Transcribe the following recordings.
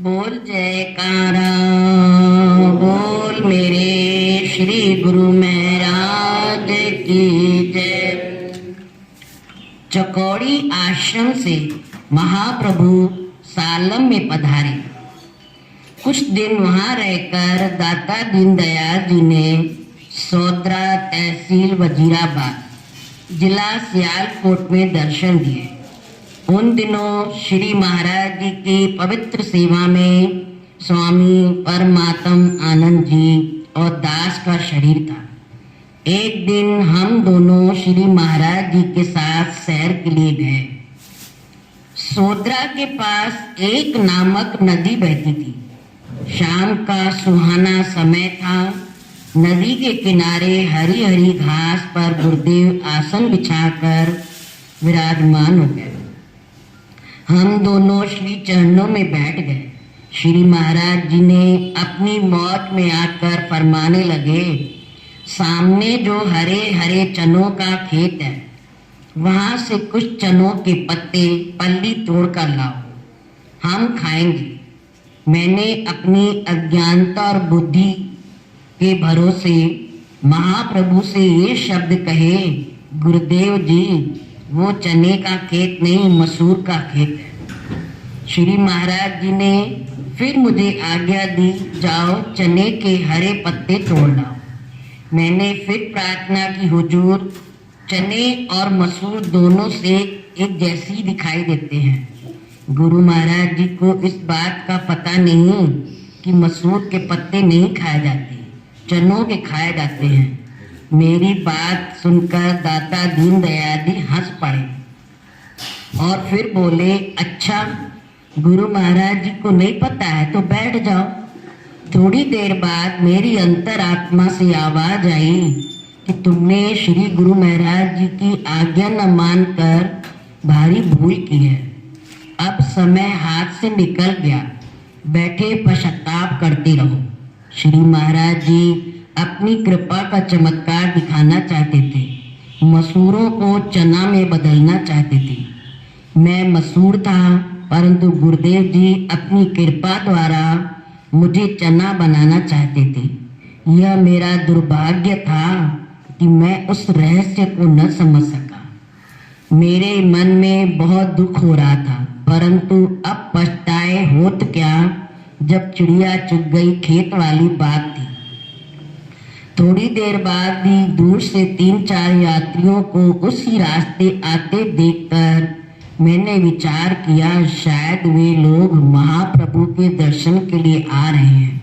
बोल जयकारा बोल मेरे श्री गुरु महाराज की जय। चकौड़ी आश्रम से महाप्रभु सालम में पधारे। कुछ दिन वहां रहकर दाता दीनदयाल जी ने सोदरा तहसील वजीराबाद जिला सियालकोट में दर्शन दिए। उन दिनों श्री महाराज जी की पवित्र सेवा में स्वामी परमात्म आनंद जी और दास का शरीर था। एक दिन हम दोनों श्री महाराज जी के साथ सैर के लिए गए। सोदरा के पास एक नामक नदी बहती थी। शाम का सुहाना समय था। नदी के किनारे हरी हरी घास पर गुरुदेव आसन बिछाकर विराजमान हो गए। हम दोनों श्री चरणों में बैठ गए। श्री महाराज जी ने अपनी मौत में आकर फरमाने लगे, सामने जो हरे हरे चनों का खेत है, वहां से कुछ चनों के पत्ते पल्ली तोड़ कर लाओ, हम खाएंगे। मैंने अपनी अज्ञानता और बुद्धि के भरोसे महाप्रभु से ये शब्द कहे, गुरुदेव जी वो चने का खेत नहीं, मसूर का खेत है। श्री महाराज जी ने फिर मुझे आज्ञा दी, जाओ चने के हरे पत्ते तोड़ लाओ। मैंने फिर प्रार्थना की, हुजूर चने और मसूर दोनों से एक जैसी दिखाई देते हैं। गुरु महाराज जी को इस बात का पता नहीं कि मसूर के पत्ते नहीं खाए जाते, चनों के खाए जाते हैं। मेरी बात सुनकर दाता दीनदयाल जी हंस पड़े और फिर बोले, अच्छा गुरु महाराज जी को नहीं पता है तो बैठ जाओ। थोड़ी देर बाद मेरी अंतरात्मा से आवाज आई कि तुमने श्री गुरु महाराज जी की आज्ञा न मानकर भारी भूल की है। अब समय हाथ से निकल गया, बैठे पश्चाताप करते रहो। श्री महाराज जी अपनी कृपा का चमत्कार दिखाना चाहते थे। मसूरों को चना में बदलना चाहते थे। मैं मसूर था, परंतु गुरुदेव जी अपनी कृपा द्वारा मुझे चना बनाना चाहते थे। यह मेरा दुर्भाग्य था कि मैं उस रहस्य को न समझ सका। मेरे मन में बहुत दुख हो रहा था, परंतु अब पछताए होत क्या जब चिड़िया चुग गई खेत वाली बात थी। थोड़ी देर बाद भी दूर से 3-4 यात्रियों को उसी रास्ते आते देखकर मैंने विचार किया, शायद वे लोग महाप्रभु के दर्शन के लिए आ रहे हैं।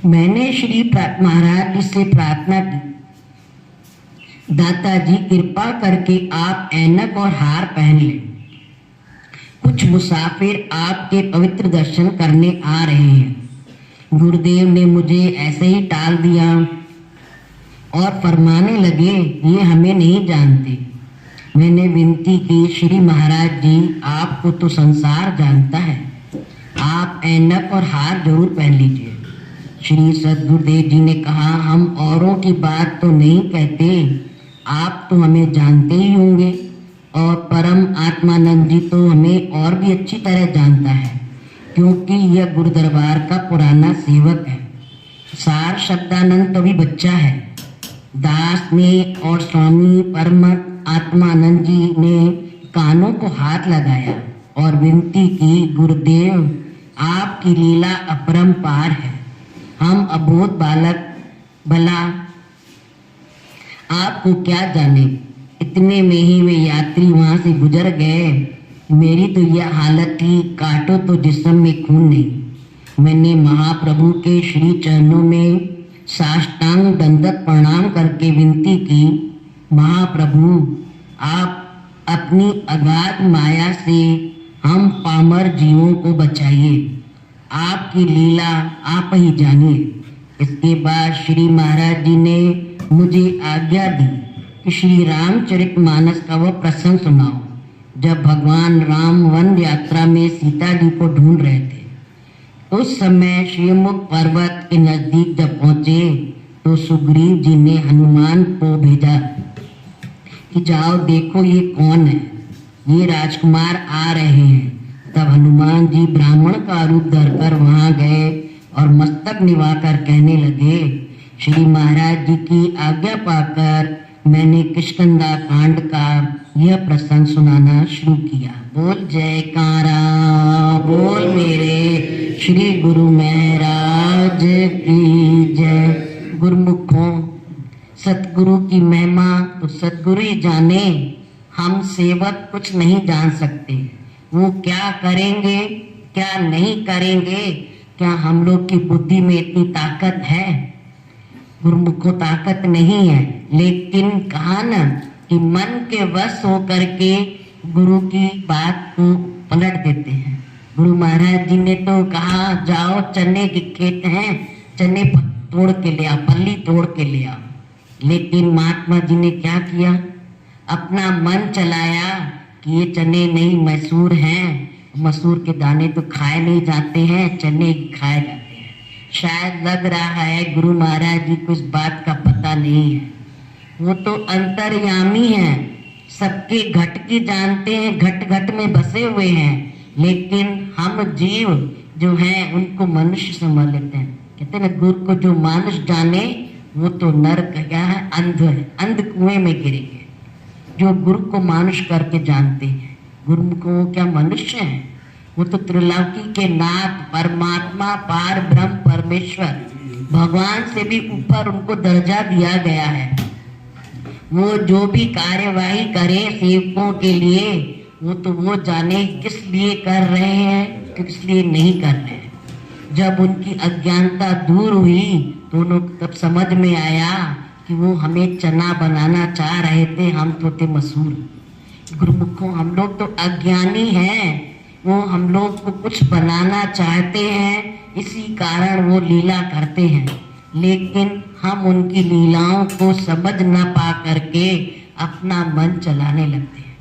मैंने श्री महाराज जी से प्रार्थना की, दाता जी कृपा करके आप ऐनक और हार पहन लें। कुछ मुसाफिर आपके पवित्र दर्शन करने आ रहे हैं। गुरुदेव ने मुझे ऐसे ही टाल दिया और फरमाने लगे, ये हमें नहीं जानते। मैंने विनती की, श्री महाराज जी आपको तो संसार जानता है, आप ऐनक और हार जरूर पहन लीजिए। श्री सद्गुरुदेव जी ने कहा, हम औरों की बात तो नहीं कहते, आप तो हमें जानते ही होंगे और परम आत्मानंद जी तो हमें और भी अच्छी तरह जानता है, क्योंकि यह गुरु दरबार का पुराना सेवक है। सार शब्दानंद तो भी बच्चा है। दास ने और स्वामी परम आत्मानंद जी ने कानों को हाथ लगाया और विनती की, गुरुदेव आपकी लीला अपरंपार है। हम अबोध बालक भला आपको क्या जाने। इतने में ही वे यात्री वहां से गुजर गए। मेरी तो यह हालत थी, काटो तो जिस्म में खून नहीं। मैंने महाप्रभु के श्री चरणों में साष्टांग दंडवत प्रणाम करके विनती की, महाप्रभु आप अपनी अगाध माया से हम पामर जीवों को बचाइए। आपकी लीला आप ही जानिए। इसके बाद श्री महाराज जी ने मुझे आज्ञा दी कि श्री रामचरितमानस का वह प्रसंग सुनाओ, जब भगवान राम वन यात्रा में सीता जी को ढूंढ रहे थे। उस समय श्रीमुख पर्वत के नजदीक जब पहुंचे तो सुग्रीव जी ने हनुमान को भेजा कि जाओ देखो ये कौन है, ये राजकुमार आ रहे हैं। तब हनुमान जी ब्राह्मण का रूप धरकर वहां गए और मस्तक निभाकर कहने लगे, श्री महाराज जी की आज्ञा पाकर मैंने किष्किंधा कांड का यह प्रसंग सुनाना शुरू किया। बोल जयकारा, बोल मेरे श्री गुरु महाराज की जय। गुरुमुखों, सतगुरु की महिमा तो सतगुरु ही जाने, हम सेवक कुछ नहीं जान सकते। वो क्या करेंगे क्या नहीं करेंगे, क्या हम लोग की बुद्धि में इतनी ताकत है? गुरुमुखों, ताकत नहीं है, लेकिन कहा न कि मन के वश होकर के गुरु की बात को पलट देते हैं। गुरु महाराज जी ने तो कहा, जाओ चने के खेत हैं, चने तोड़ के ले आओ, पल्ली तोड़ के ले आओ। लेकिन महात्मा जी ने क्या किया? अपना मन चलाया कि ये चने नहीं मसूर हैं, मसूर के दाने तो खाए नहीं जाते हैं, चने खाए जाते हैं। शायद लग रहा है गुरु महाराज जी को इस बात का पता नहीं है। वो तो अंतर्यामी हैं, सबके घट की जानते हैं, घट घट में बसे हुए हैं। लेकिन हम जीव जो हैं उनको मनुष्य समझ लेते हैं। कहते हैं ना, गुरु को जो मानुष जाने वो तो नरक क्या है, अंध है, अंध कुएं में गिरेंगे। जो गुरु को मानुष करके जानते हैं, गुरु को क्या मनुष्य है? वो तो त्रिलोकी के नाथ, परमात्मा, पार ब्रह्म परमेश्वर, भगवान से भी ऊपर उनको दर्जा दिया गया है। वो जो भी कार्यवाही करे सेवकों के लिए, वो जाने किस लिए कर रहे हैं, किस लिए नहीं कर रहे हैं। जब उनकी अज्ञानता दूर हुई तो उनको तब समझ में आया कि वो हमें चना बनाना चाह रहे थे, हम तो थे मसूर। गुरुमुखों, हम लोग तो अज्ञानी हैं, वो हम लोग को कुछ बनाना चाहते हैं, इसी कारण वो लीला करते हैं। लेकिन हम उनकी लीलाओं को समझ न पा करके अपना मन चलाने लगते हैं,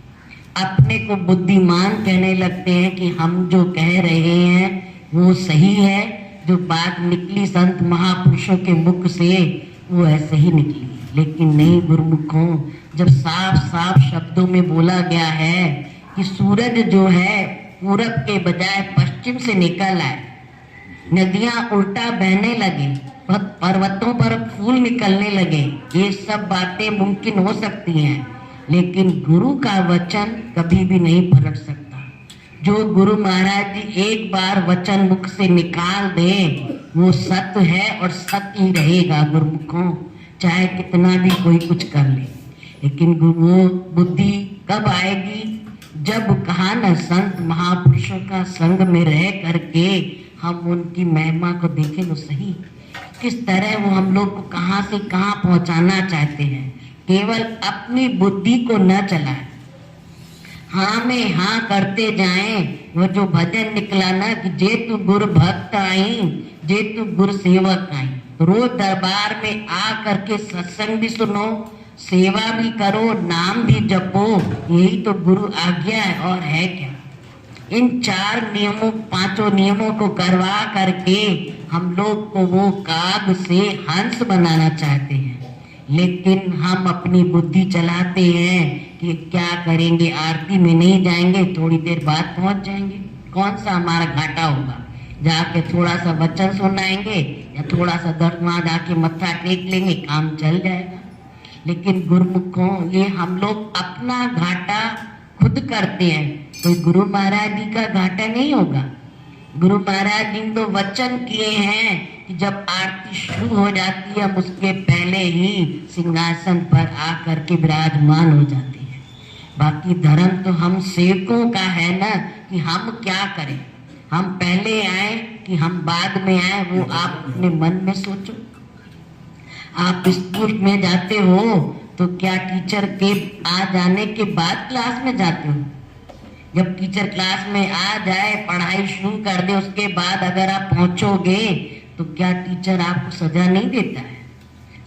अपने को बुद्धिमान कहने लगते हैं कि हम जो कह रहे हैं वो सही है। जो बात निकली संत महापुरुषों के मुख से वो ऐसे ही निकली। लेकिन नहीं गुरुमुखों, जब साफ साफ शब्दों में बोला गया है कि सूरज जो है पूरब के बजाय पश्चिम से निकल आए, नदियां उल्टा बहने लगे, पर्वतों पर फूल निकलने लगे, ये सब बातें मुमकिन हो सकती हैं, लेकिन गुरु का वचन कभी भी नहीं पलट सकता। जो गुरु महाराज जी एक बार वचन मुख से निकाल दे वो सत्य है और सत्य ही रहेगा। गुरुमुखों, चाहे कितना भी कोई कुछ कर ले, लेकिन वो बुद्धि कब आएगी? जब कहा न, संत महापुरुषों का संग में रह करके हम उनकी महिमा को देखें तो सही, किस तरह वो हम लोग को कहां से कहां पहुंचाना चाहते हैं। केवल अपनी बुद्धि को न चलाए, हाँ में हाँ करते जाएं। वो जो भजन निकला ना कि जे तू गुरु भक्त आई, जे तू गुरु सेवक आई, रोज दरबार में आ करके सत्संग भी सुनो, सेवा भी करो, नाम भी जपो, यही तो गुरु आज्ञा है। और है क्या? इन 5 नियमों को करवा करके हम लोग को वो काग से हंस बनाना चाहते हैं। लेकिन हम अपनी बुद्धि चलाते हैं कि क्या करेंगे, आरती में नहीं जाएंगे, थोड़ी देर बाद पहुंच जाएंगे, कौन सा हमारा घाटा होगा। जाके थोड़ा सा वचन सुनाएंगे या थोड़ा सा दरबार जाके मत्था टेक लेंगे, काम चल जाएगा। लेकिन गुरुमुखों, ये हम लोग अपना घाटा खुद करते हैं, कोई गुरु महाराज जी का घाटा नहीं होगा। गुरु महाराज जी ने तो वचन किए हैं कि जब आरती शुरू हो जाती है हम उसके पहले ही सिंहासन पर आकर के विराजमान हो जाते हैं। बाकी धर्म तो हम सेवकों का है ना, कि हम क्या करें, हम पहले आए कि हम बाद में आए, वो आप अपने मन में सोचो। आप स्कूल में जाते हो तो क्या टीचर के आ जाने के बाद क्लास में जाते हो? जब टीचर क्लास में आ जाए, पढ़ाई शुरू कर दे, उसके बाद अगर आप पहुंचोगे तो क्या टीचर आपको सजा नहीं देता है?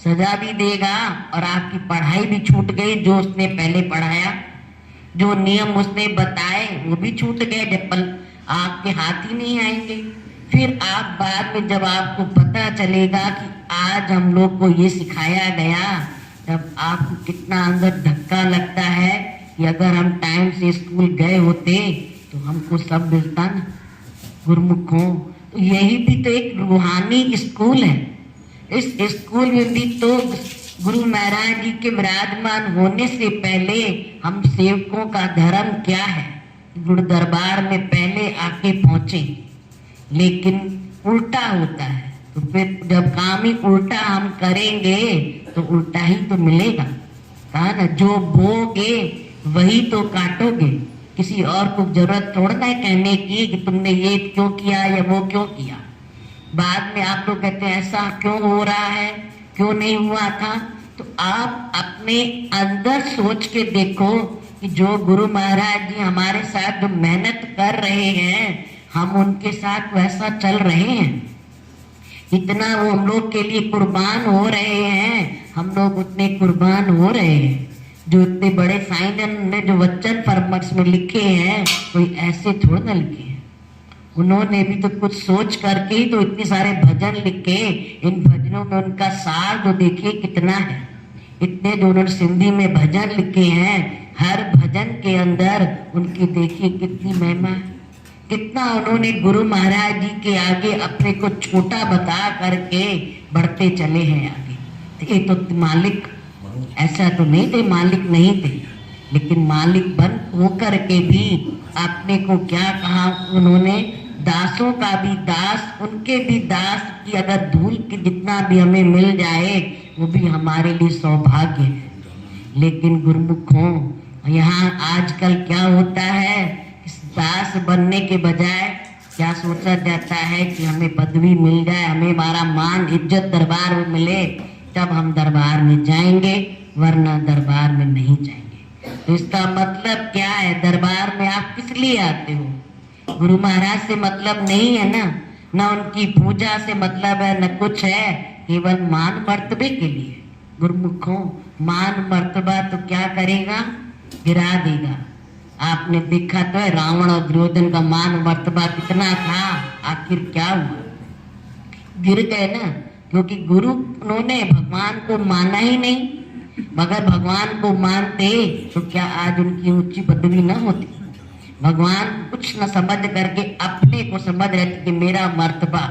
सजा भी देगा और आपकी पढ़ाई भी छूट गई, जो उसने पहले पढ़ाया, जो नियम उसने बताए वो भी छूट गए, जब आपके हाथ ही नहीं आएंगे। फिर आप बाद में जब आपको पता चलेगा कि आज हम लोग को ये सिखाया गया, तब आपको कितना अंदर धक्का लगता है कि अगर हम टाइम से स्कूल गए होते तो हमको सब मिलता ना गुरुमुखों। तो यही भी तो एक रूहानी स्कूल है। इस स्कूल में भी तो गुरु महाराज जी के विराजमान होने से पहले हम सेवकों का धर्म क्या है, गुरु दरबार में पहले आके पहुंचे, लेकिन उल्टा होता है। तो फिर जब काम ही उल्टा हम करेंगे तो उल्टा ही तो मिलेगा। कहा ना, जो बोगे वही तो काटोगे। किसी और को जरूरत थोड़ा है कहने की कि तुमने ये क्यों किया या वो क्यों किया। बाद में आप लोग कहते हैं ऐसा क्यों हो रहा है, क्यों नहीं हुआ था। तो आप अपने अंदर सोच के देखो कि जो गुरु महाराज जी हमारे साथ जो मेहनत कर रहे हैं, हम उनके साथ वैसा चल रहे हैं। इतना वो हम लोग के लिए कुर्बान हो रहे हैं, हम लोग उतने कुर्बान हो रहे हैं। जो इतने बड़े साईं ने जो वचन परमक्ष में लिखे हैं, कोई ऐसे थोड़ा ना लिखे हैं। उन्होंने भी तो कुछ सोच करके ही तो इतने सारे भजन लिखे। इन भजनों में उनका सार जो देखिए कितना है। इतने जो उन्होंने सिंधी में भजन लिखे हैं, हर भजन के अंदर उनकी देखिए कितनी महिमा है। कितना उन्होंने गुरु महाराज जी के आगे अपने को छोटा बता करके बढ़ते चले हैं आगे। तो ये तो मालिक ऐसा तो नहीं थे, मालिक नहीं थे, लेकिन मालिक बन होकर के भी अपने को क्या कहा उन्होंने, दासों का भी दास, उनके भी दास की अगर धूल की जितना भी हमें मिल जाए वो भी हमारे लिए सौभाग्य है। लेकिन गुरुमुखों, यहाँ आजकल क्या होता है, दास बनने के बजाय क्या सोचा जाता है कि हमें पदवी मिल जाए, हमें हमारा मान इज्जत दरबार में मिले, तब हम दरबार में जाएंगे, वरना दरबार में नहीं जाएंगे। तो इसका मतलब क्या है, दरबार में आप किस लिए आते हो? गुरु महाराज से मतलब नहीं है ना उनकी पूजा से मतलब है, न कुछ है, केवल मान मर्तबे के लिए। गुरुमुखों, मान मर्तबा तो क्या करेगा, गिरा देगा। आपने देखा तो है रावण और दुर्योधन का मान मर्तबा कितना था, आखिर क्या हुआ, गिर गए ना। क्योंकि गुरु उन्होंने भगवान को माना ही नहीं। मगर भगवान को मानते तो क्या आज उनकी ऊंची पदवी न होती। भगवान कुछ न समझ करके अपने को समझ रहे थे कि मेरा मर्तबा।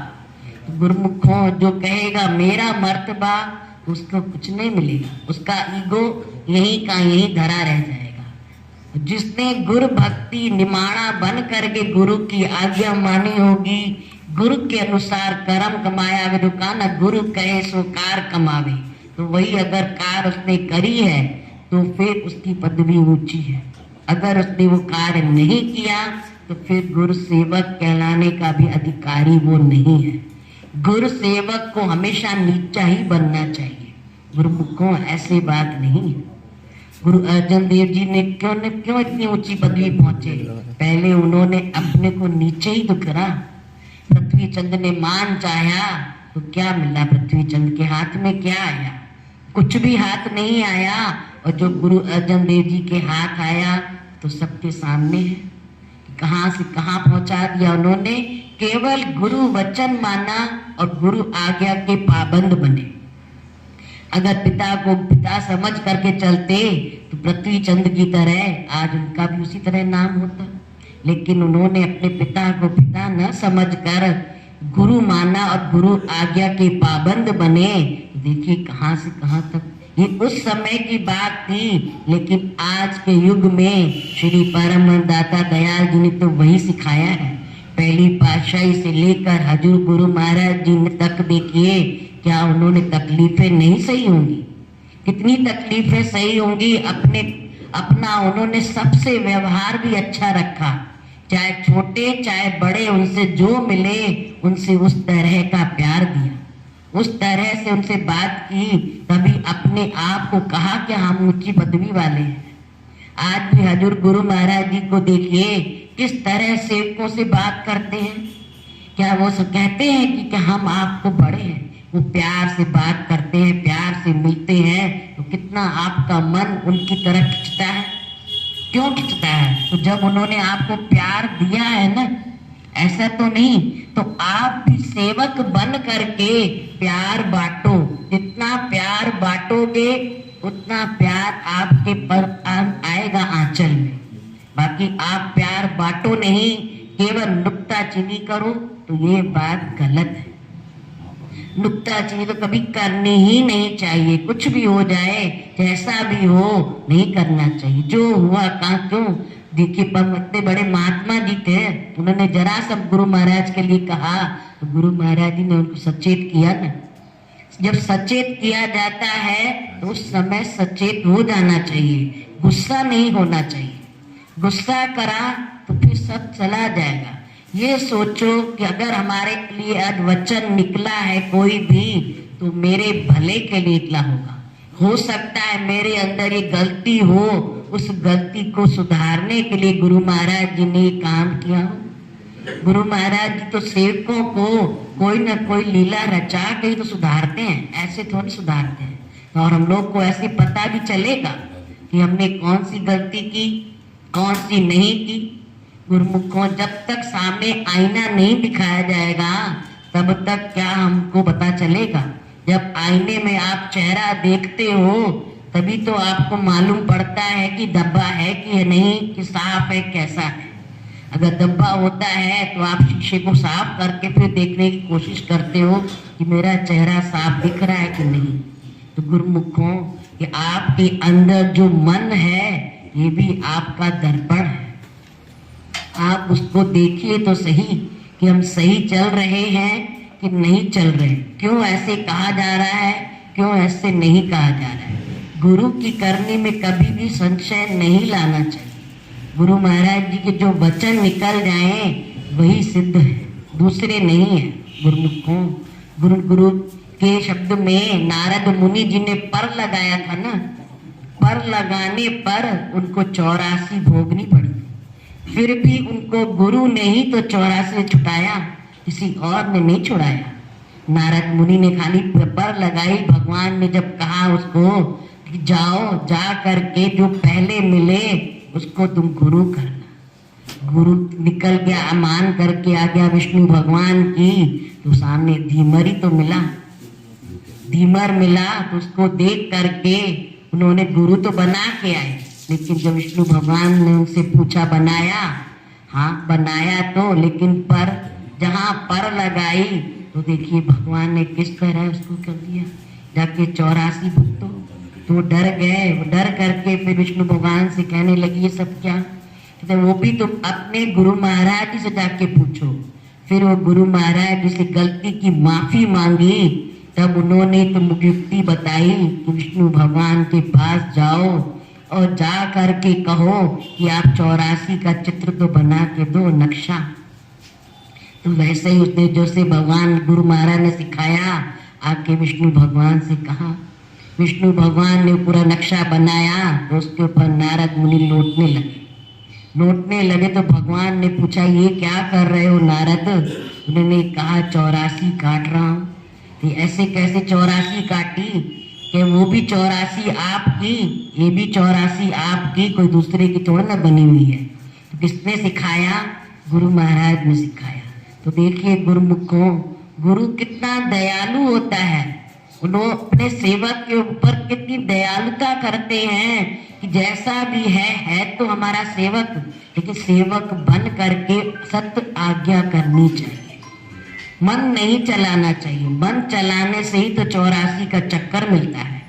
गुरुमुखों, जो कहेगा मेरा मर्तबा, उसको कुछ नहीं मिलेगा, उसका ईगो यही का यही धरा रह जाएगा। जिसने गुरु भक्ति निमाणा बन करके गुरु की आज्ञा मानी होगी, गुरु के अनुसार कर्म कमाया वे रुकाना, गुरु कहे सो कार कमावे, तो वही अगर कार उसने करी है तो फिर उसकी पदवी ऊंची है। अगर उसने वो कार्य नहीं किया तो फिर गुरु सेवक कहलाने का भी अधिकारी वो नहीं है। गुरु सेवक को हमेशा नीचा ही बनना चाहिए। गुरुमुखों, ऐसी बात नहीं है। गुरु अर्जन देव जी ने क्यों इतनी ऊंची पदवी पहुंचे? पहले उन्होंने अपने को नीचे ही तो करा। पृथ्वी चंद ने मान चाहा तो क्या मिला? पृथ्वी चंद के हाथ में क्या आया? कुछ भी हाथ नहीं आया। और जो गुरु अर्जन देव जी के हाथ आया तो सबके सामने है। कहां से कहां पहुंचा दिया उन्होंने। केवल गुरु वचन माना और गुरु आज्ञा के पाबंद बने। अगर पिता को पिता समझ करके चलते तो पृथ्वी चंद की तरह आज उनका भी उसी तरह नाम होता। लेकिन उन्होंने अपने पिता को पिता न समझकर गुरु माना और गुरु आज्ञा के पाबंद बने। देखिए कहां से कहां तक। ये उस समय की बात थी, लेकिन आज के युग में श्री परम दाता दयाल जी ने तो वही सिखाया है। पहली पातशाही से लेकर हजूर गुरु महाराज जी ने तक देखिए, क्या उन्होंने तकलीफें नहीं सही होंगी? कितनी तकलीफें सही होंगी। अपना उन्होंने सबसे व्यवहार भी अच्छा रखा, चाहे छोटे चाहे बड़े, उनसे जो मिले उनसे उस तरह का प्यार दिया, उस तरह से उनसे बात की। कभी अपने आप को कहा कि हम ऊंची पदवी वाले हैं। आज भी हजूर गुरु महाराज जी को देखिए किस तरह सेवकों से बात करते हैं। क्या वो कहते हैं कि हम आपको बड़े हैं? वो प्यार से बात करते हैं, प्यार से मिलते हैं, तो कितना आपका मन उनकी तरफ खिंचता है। क्यों खिंचता है? तो जब उन्होंने आपको प्यार दिया है ना, ऐसा तो नहीं। तो आप भी सेवक बन करके प्यार बांटो। जितना प्यार बांटोगे उतना प्यार आपके पर आएगा आंचल में। बाकी आप प्यार बांटो नहीं, केवल नुक्ताचीनी करो, तो ये बात गलत है। नुक्ताचीनी तो कभी करनी ही नहीं चाहिए। कुछ भी हो जाए, जैसा भी हो, नहीं करना चाहिए। जो हुआ कहा क्यों। देखिए इतने बड़े महात्मा जी थे, उन्होंने जरा सब गुरु महाराज के लिए कहा तो गुरु महाराज जी ने उनको सचेत किया ना। जब सचेत किया जाता है तो उस समय सचेत हो जाना चाहिए, गुस्सा नहीं होना चाहिए। गुस्सा करा तो फिर सब चला जाएगा। ये सोचो कि अगर हमारे लिए आज वचन निकला है कोई भी, तो मेरे भले के लिए निकला होगा। हो सकता है मेरे अंदर ये गलती हो, उस गलती को सुधारने के लिए गुरु महाराज जी ने काम किया हो। गुरु महाराज जी तो सेवकों को कोई ना कोई लीला रचा के ही तो सुधारते हैं, ऐसे थोड़ी सुधारते हैं। और हम लोग को ऐसे पता भी चलेगा कि हमने कौन सी गलती की, कौन सी नहीं की। गुरुमुखों, जब तक सामने आईना नहीं दिखाया जाएगा तब तक क्या हमको पता चलेगा। जब आईने में आप चेहरा देखते हो तभी तो आपको मालूम पड़ता है कि धब्बा है कि नहीं, कि साफ है, कैसा है। अगर धब्बा होता है तो आप शीशे को साफ करके फिर देखने की कोशिश करते हो कि मेरा चेहरा साफ दिख रहा है कि नहीं। तो गुरुमुखों, कि आपके अंदर जो मन है ये भी आपका दर्पण है। आप उसको देखिए तो सही कि हम सही चल रहे हैं कि नहीं चल रहे। क्यों ऐसे कहा जा रहा है, क्यों ऐसे नहीं कहा जा रहा है। गुरु की करनी में कभी भी संशय नहीं लाना चाहिए। गुरु महाराज जी के जो वचन निकल जाएं वही सिद्ध है, दूसरे नहीं है। गुरुमुखों, गुरु के शब्द में नारद मुनि जी ने पर लगाया था ना, पर लगाने पर उनको 84 भोगनी पड़ी। फिर भी उनको गुरु ने ही तो 84 छुटाया, किसी और ने नहीं छुड़ाया। नारद मुनि ने खाली पर लगाई। भगवान ने जब कहा उसको कि जाओ, जा करके जो पहले मिले उसको तुम गुरु करना। गुरु निकल गया, मान करके आ गया विष्णु भगवान की, तो सामने धीमर ही तो मिला। धीमर मिला तो उसको देख करके उन्होंने गुरु तो बना के आए। लेकिन जब विष्णु भगवान ने उनसे पूछा बनाया, हाँ बनाया तो, लेकिन पर जहाँ पर लगाई तो देखिए भगवान ने किस तरह उसको कर दिया, जाके 84 भुगतो। तो डर गए। डर करके फिर विष्णु भगवान से कहने लगी ये सब क्या। कहते वो भी तुम अपने गुरु महाराज जी से जाके पूछो। फिर वो गुरु महाराज जी से गलती की माफी मांगी। तब उन्होंने तुम युक्ति बताई कि विष्णु भगवान के पास जाओ और जा करके कहो कि आप 84 का चित्र तो बना के दो, नक्शा। तो वैसे ही उसने जैसे भगवान गुरु महाराज ने सिखाया, आके विष्णु भगवान से कहा। विष्णु भगवान ने पूरा नक्शा बनाया तो उसके ऊपर नारद मुनि लौटने लगे। तो भगवान ने पूछा ये क्या कर रहे हो नारद। उन्होंने कहा 84 काट रहा हूँ। तो ऐसे कैसे 84 काटी, कि वो भी 84 आपकी, ये भी 84 आपकी, कोई दूसरे की थोड़ा ना बनी हुई है। तो किसने सिखाया, गुरु महाराज ने सिखाया। तो देखिए गुरुमुखों, गुरु कितना दयालु होता है। उन्होंने अपने सेवक के ऊपर कितनी दयालुता करते हैं कि जैसा भी है तो हमारा सेवक, लेकिन सेवक बन करके सत्य आज्ञा करनी चाहिए। मन नहीं चलाना चाहिए। मन चलाने से ही तो 84 का चक्कर मिलता है।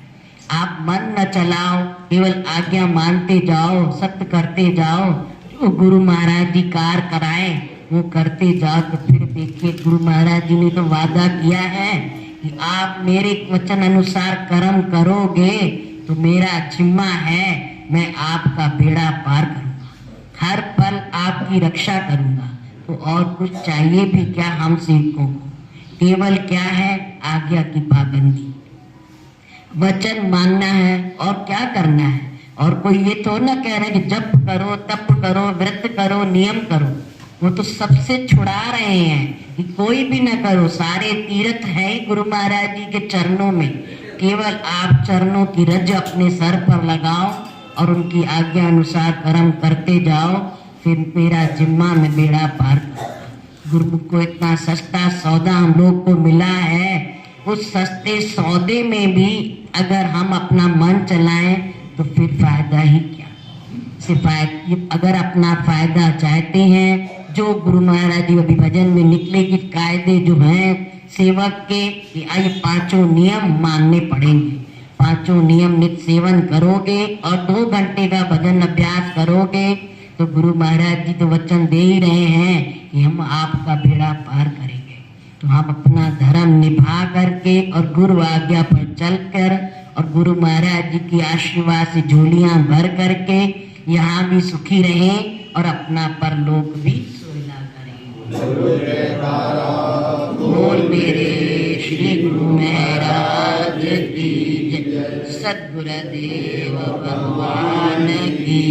आप मन न चलाओ, केवल आज्ञा मानते जाओ, सत्य करते जाओ, जो गुरु महाराज जी कार कराए वो करते जाओ। तो फिर देखिए गुरु महाराज जी ने तो वादा किया है कि आप मेरे वचन अनुसार कर्म करोगे तो मेरा जिम्मा है, मैं आपका बेड़ा पार करूंगा, हर पल आपकी रक्षा करूंगा। तो और कुछ चाहिए भी क्या हम सेवकों को। केवल क्या है, आज्ञा की पाबंदी, वचन मानना है और क्या करना है। और कोई ये तो ना कह रहे कि जप करो, तप करो, व्रत करो, नियम करो। वो तो सबसे छुड़ा रहे हैं कि कोई भी ना करो। सारे तीर्थ है गुरु महाराज जी के चरणों में। केवल आप चरणों की रज अपने सर पर लगाओ और उनकी आज्ञा अनुसार कर्म करते जाओ, फिर मेरा जिम्मा में बेड़ा पार। गुरुमुख को इतना सस्ता सौदा हम लोग को मिला है, उस सस्ते सौदे में भी अगर हम अपना मन चलाएं तो फिर फायदा ही क्या। अगर अपना फायदा चाहते हैं, जो गुरु महाराज जी अभी भजन में निकले कि कायदे जो हैं सेवक के, ये पांचों नियम मानने पड़ेंगे। पांचों नियम नित्य सेवन करोगे और 2 घंटे का भजन अभ्यास करोगे तो गुरु महाराज जी तो वचन दे ही रहे हैं कि हम आपका बेड़ा पार करेंगे। तो हम अपना धर्म निभा करके और गुरु आज्ञा पर चलकर और गुरु महाराज जी की आशीर्वाद से झोलियां भर करके यहाँ भी सुखी रहें और अपना परलोक भी सुलह करें। बोल मेरे श्री गुरु महाराज की जय, सद्गुरुदेव भगवान की